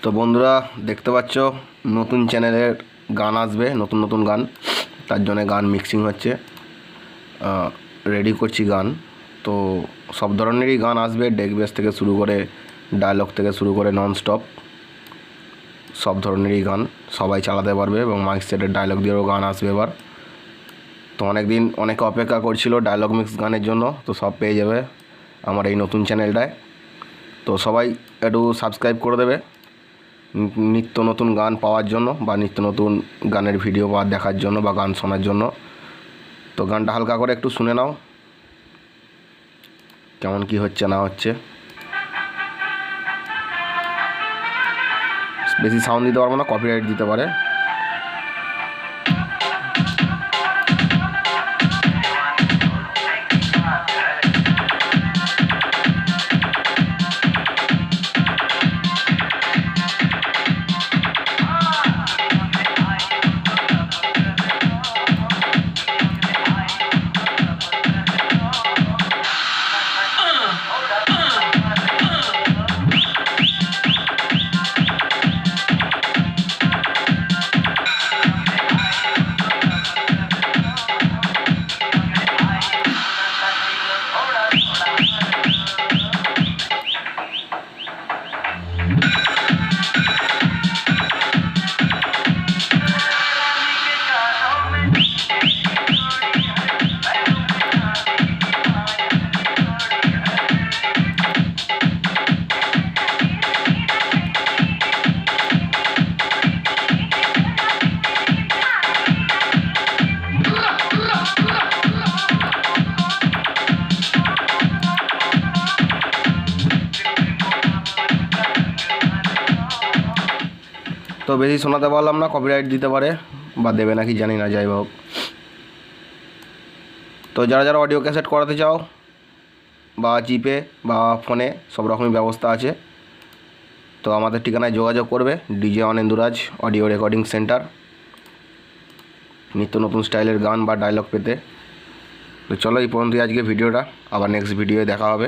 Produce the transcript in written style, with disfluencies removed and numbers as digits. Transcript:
তো বন্ধুরা দেখতে পাচ্ছ নতুন চ্যানেলের গান আসবে, নতুন নতুন গান, তার জন্য গান মিক্সিং হচ্ছে, রেডি করছি গান। তো সব ধরনেরই গান আসবে, ডেক বেস থেকে শুরু করে ডায়লগ থেকে শুরু করে নন স্টপ সব ধরনেরই গান সবাই চালাতে পারবে এবং মাইক সেটের ডায়লগ দিয়েও গান আসবে এবার। তো অনেকে অপেক্ষা করছিল ডায়লগ মিক্স গানের জন্য, তো সব পেয়ে যাবে আমার এই নতুন চ্যানেলটায়। তো সবাই একটু সাবস্ক্রাইব করে দেবে নিত্য নতুন গান পাওয়ার জন্য বা নিত্য নতুন গানের ভিডিও বা দেখার জন্য বা গান শোনার জন্য। তো গানটা হালকা করে একটু শুনে নাও কেমন কি হচ্ছে না হচ্ছে। বেশি সাউন্ড দিতে পারবো না, কপিরাইট দিতে পারে। তো বেশি শোনাতে পারলাম না, কপিরাইট দিতে পারে বা দেবে নাকি জানি না, যাই হোক। তো যারা যারা অডিও ক্যাসেট করাতে চাও বা জিপে বা ফোনে সব রকমই ব্যবস্থা আছে, তো আমাদের ঠিকানায় যোগাযোগ করবে। ডিজে অনিন্দুরাজ অডিও রেকর্ডিং সেন্টার, নিত্য নতুন স্টাইলের গান বা ডায়লগ পেতে। তো চলো এই পর্যন্ত আজকে ভিডিওটা, আবার নেক্সট ভিডিওয়ে দেখা হবে।